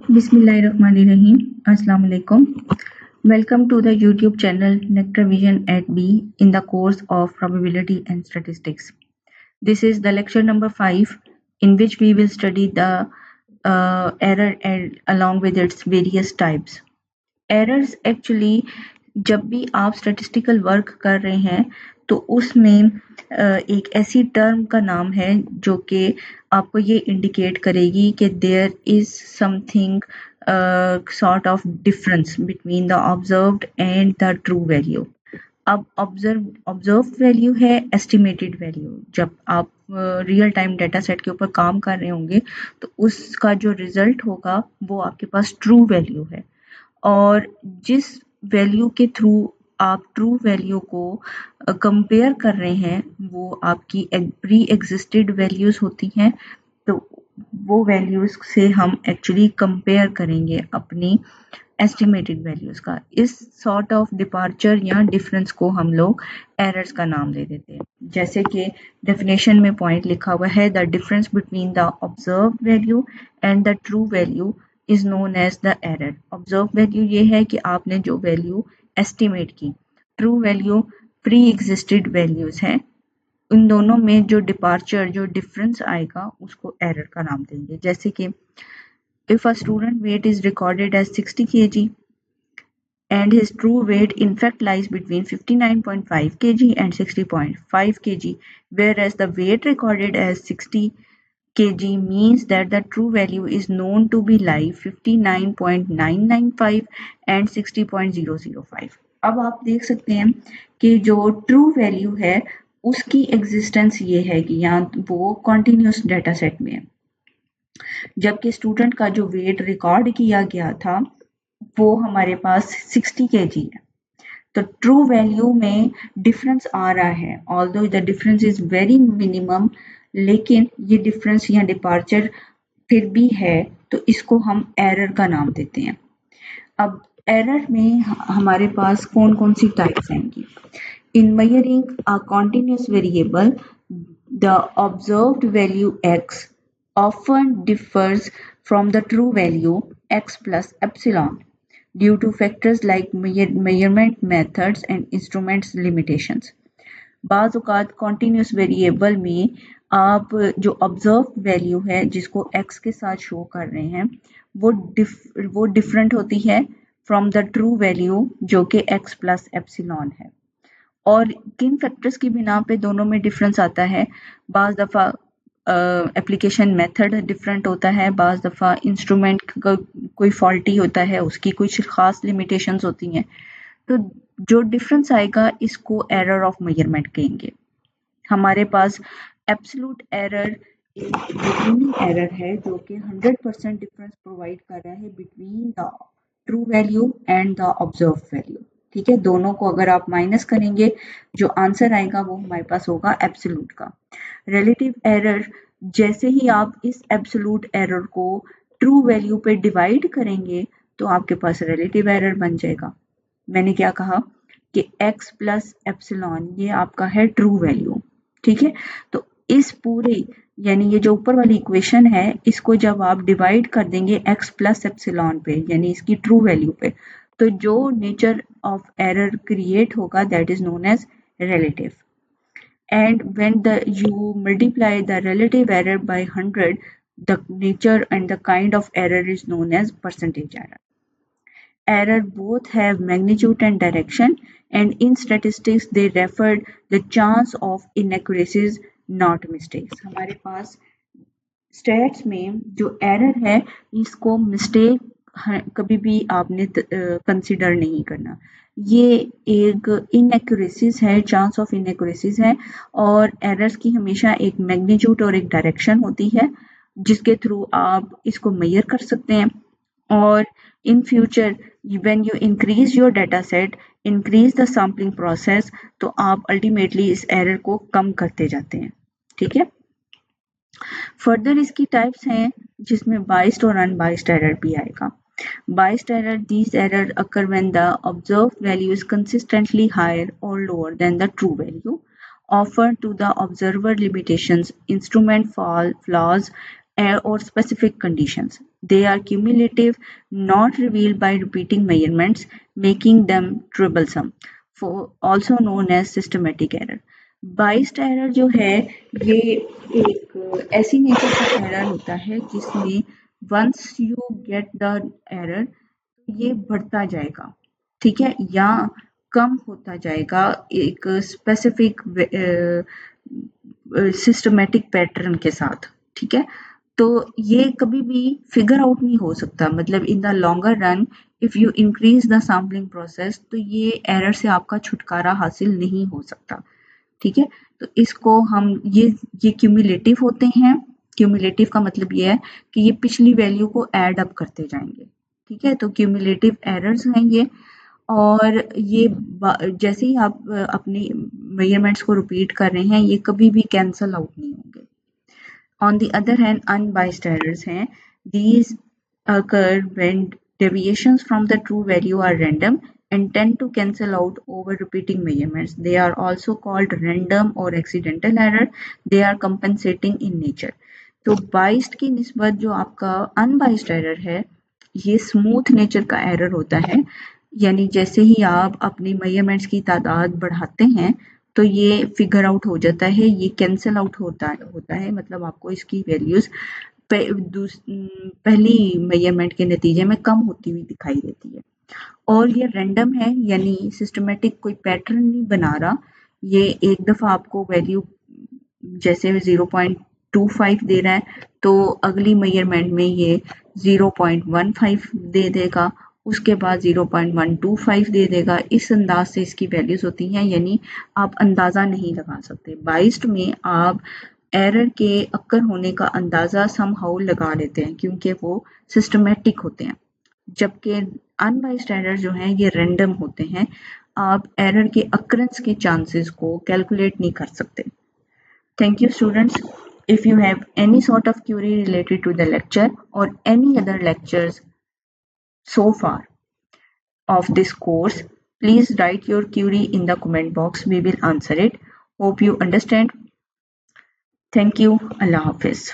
Bismillahirrahmanirrahim. Assalamu alaikum. Welcome to the YouTube channel Nectar Vision at B in the course of Probability and Statistics. This is the lecture number 5 in which we will study the error and along with its various types. Errors actually जब भी आप statistical work कर रहे हैं तो उसमें एक ऐसी टर्म का नाम है जो कि आपको ये इंडिकेट करेगी कि there is something sort of difference between the observed and the true value. अब ऑब्जर्व वैल्यू है एस्टिमेटेड वैल्यू। जब आप रियल टाइम डाटा सेट के ऊपर काम कर रहे होंगे तो उसका जो रिजल्ट होगा वो आपके पास ट्रू वैल्यू है, और जिस वैल्यू के थ्रू आप ट्रू वैल्यू को कंपेयर कर रहे हैं वो आपकी प्री एग्जिस्टेड वैल्यूज होती हैं। तो वो वैल्यूज से हम एक्चुअली कंपेयर करेंगे अपनी एस्टिमेटेड वैल्यूज का। इस सॉर्ट ऑफ डिपार्चर या डिफरेंस को हम लोग एरर्स का नाम दे देते हैं। जैसे कि डेफिनेशन में पॉइंट लिखा हुआ है, the difference between the observe value and the true value is known as the error. Observe value ये है कि आपने जो वैल्यू एस्टिमेट की, true value preexisted values हैं। उन दोनों में जो डिपार्चर, जो डिफरेंस आएगा उसको एरर का नाम देंगे। जैसे कि if a student weight is recorded as 60 kg and his true weight in fact lies between 59.5 kg and 60.5 kg, whereas the weight recorded as 60 kg means that the true value is known to be lie 59.995 and 60.005। अब आप देख सकते हैं कि जो true value है उसकी existence ये है कि यहाँ वो कॉन्टिन्यूस डाटा सेट में है, जबकि स्टूडेंट का जो वेट रिकॉर्ड किया गया था वो हमारे पास 60 kg है। तो ट्रू वैल्यू में डिफरेंस आ रहा है, although the difference is very minimum, लेकिन ये डिफरेंस या डिपार्चर फिर भी है, तो इसको हम एरर का नाम देते हैं। अब एरर में हमारे पास कौन कौन सी टाइप्स आएंगी। इन measuring a continuous variable the observed value x often differs from the true value x plus epsilon due to factors like measurement methods and instruments limitations। बाज़ औक़ात कॉन्टिन्यूस वेरिएबल में आप जो ऑब्जर्व वैल्यू है जिसको x के साथ show कर रहे हैं वो डिफरेंट होती है फ्रॉम द ट्रू वैल्यू जो कि x प्लस एप्सिलॉन है। और किन फैक्टर्स की बिना पे दोनों में डिफरेंस आता है। बाज़ दफ़ा एप्लीकेशन मेथड डिफरेंट होता है, बाज़ दफ़ा इंस्ट्रूमेंट कोई फॉल्टी होता है, उसकी कुछ ख़ास लिमिटेशंस होती हैं। तो जो डिफरेंस आएगा इसको एरर ऑफ मेजरमेंट कहेंगे। हमारे पास एब्सोल्यूट एरर एक एरर है जो कि 100% डिफरेंस प्रोवाइड कर रहा है between the true value and the observe value. ठीक है, दोनों को अगर आप माइनस करेंगे जो आंसर आएगा वो हमारे पास होगा एब्सोल्यूट का। रिलेटिव एरर, जैसे ही आप इस एब्सोल्यूट एरर को ट्रू वैल्यू पे डिवाइड करेंगे तो आपके पास रिलेटिव एरर बन जाएगा। मैंने क्या कहा कि x प्लस एप्सिलॉन ये आपका है ट्रू वैल्यू। ठीक है, तो इस पूरे यानी ये जो ऊपर वाली इक्वेशन है इसको जब आप डिवाइड कर देंगे x प्लस एप्सिलॉन पे यानी इसकी ट्रू वैल्यू पे, तो जो नेचर ऑफ एरर क्रिएट होगा that is known as relative. And when you multiply the relative error by 100, the nature and the kind of error is known as percentage error. Error both have magnitude and direction, and in statistics they referred the chance of inaccuracies, not mistakes. हमारे पास stats में जो error है इसको mistake कभी भी आपने consider नहीं करना। ये एक इनएक्यूरेसीज है, चांस ऑफ इनएक्यूरेसीज है, और एरर्स की हमेशा एक मैग्नीट्यूड और एक डायरेक्शन होती है जिसके थ्रू आप इसको मेजर कर सकते हैं। और in future when you increase your data set, increase the sampling process, तो आप अल्टीमेटली इस एरर को कम करते जाते हैं। ठीक है, फर्दर इसकी टाइप्स हैं जिसमें बाइस्ड और अनबाइस्ड एरर भी आएगा। Biased error, these errors occur when the observed value is consistently higher or lower than the true value, often to the observer limitations, instrument flaws, or specific conditions. They are cumulative, not revealed by repeating measurements, making them troublesome, for also known as systematic error. Biased error जो है ये एक ऐसी nature का error होता है जिसमें once you get the error ये बढ़ता जाएगा, ठीक है, या कम होता जाएगा एक स्पेसिफिक सिस्टमेटिक पैटर्न के साथ, ठीक है। तो ये कभी भी फिगर आउट नहीं हो सकता, मतलब in the longer run if you increase the sampling process तो ये एरर से आपका छुटकारा हासिल नहीं हो सकता, ठीक है। तो इसको हम ये क्यूमुलेटिव होते हैं। क्यूमुलेटिव का मतलब ये है कि ये पिछली वैल्यू को ऐड अप करते जाएंगे, ठीक है। तो क्यूमुलेटिव एरर्स हैं ये, और ये जैसे ही आप अपनी मेजरमेंट्स को रिपीट कर रहे हैं ये कभी भी कैंसल आउट नहीं होंगे। On the other hand, unbiased errors हैं, these occur when deviations from the true value are random and tend to cancel out over repeating measurements. They are also called random or accidental error. They are compensating in nature. तो biased की निस्बत जो आपका unbiased error है ये smooth nature का error होता है, यानी जैसे ही आप अपनी मेजरमेंट्स की तादाद बढ़ाते हैं तो ये फिगर आउट हो जाता है, ये कैंसल आउट होता है, मतलब आपको इसकी वैल्यूज पहली मेजरमेंट के नतीजे में कम होती हुई दिखाई देती है। और ये रैंडम है, यानी सिस्टमेटिक कोई पैटर्न नहीं बना रहा, ये एक दफा आपको वैल्यू जैसे 0.25 दे रहा है तो अगली मेजरमेंट में ये 0.15 दे देगा, उसके बाद 0.125 दे देगा। इस अंदाज से इसकी वैल्यूज होती हैं, यानी आप अंदाजा नहीं लगा सकते। बाइस्ड में आप एरर के अक्कर होने का अंदाजा समहाउ लगा लेते हैं क्योंकि वो सिस्टमेटिक होते हैं, जबकि अनबाइस्ड एरर जो हैं ये रैंडम होते हैं, आप एरर के अक्रेंस के चांसेस को कैलकुलेट नहीं कर सकते। Thank you students. If you have any sort of query related to the lecture or any other lectures so far of this course, please write your query in the comment box. We will answer it. Hope you understand. Thank you. Allah Hafiz.